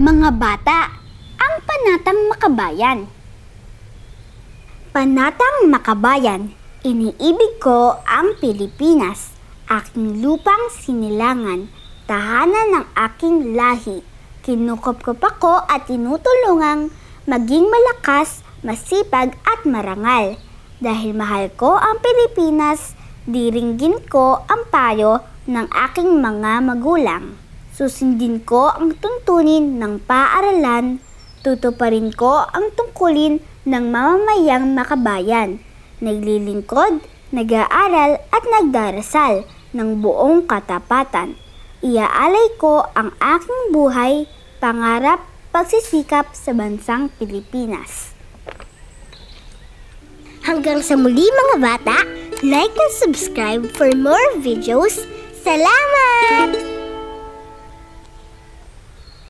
Mga bata, ang Panatang Makabayan. Panatang Makabayan, iniibig ko ang Pilipinas, aking lupang sinilangan, tahanan ng aking lahi. Kinukop-kop ako at tinutulungang maging malakas, masipag at marangal. Dahil mahal ko ang Pilipinas, diringgin ko ang payo ng aking mga magulang. Susundin ko ang tuntunin ng paaralan, tutuparin ko ang tungkulin ng mamamayang makabayan. Naglilingkod, nag-aaral at nagdarasal ng buong katapatan. Iaalay ko ang aking buhay, pangarap, pagsisikap sa bansang Pilipinas. Hanggang sa muli mga bata, like and subscribe for more videos. Salamat!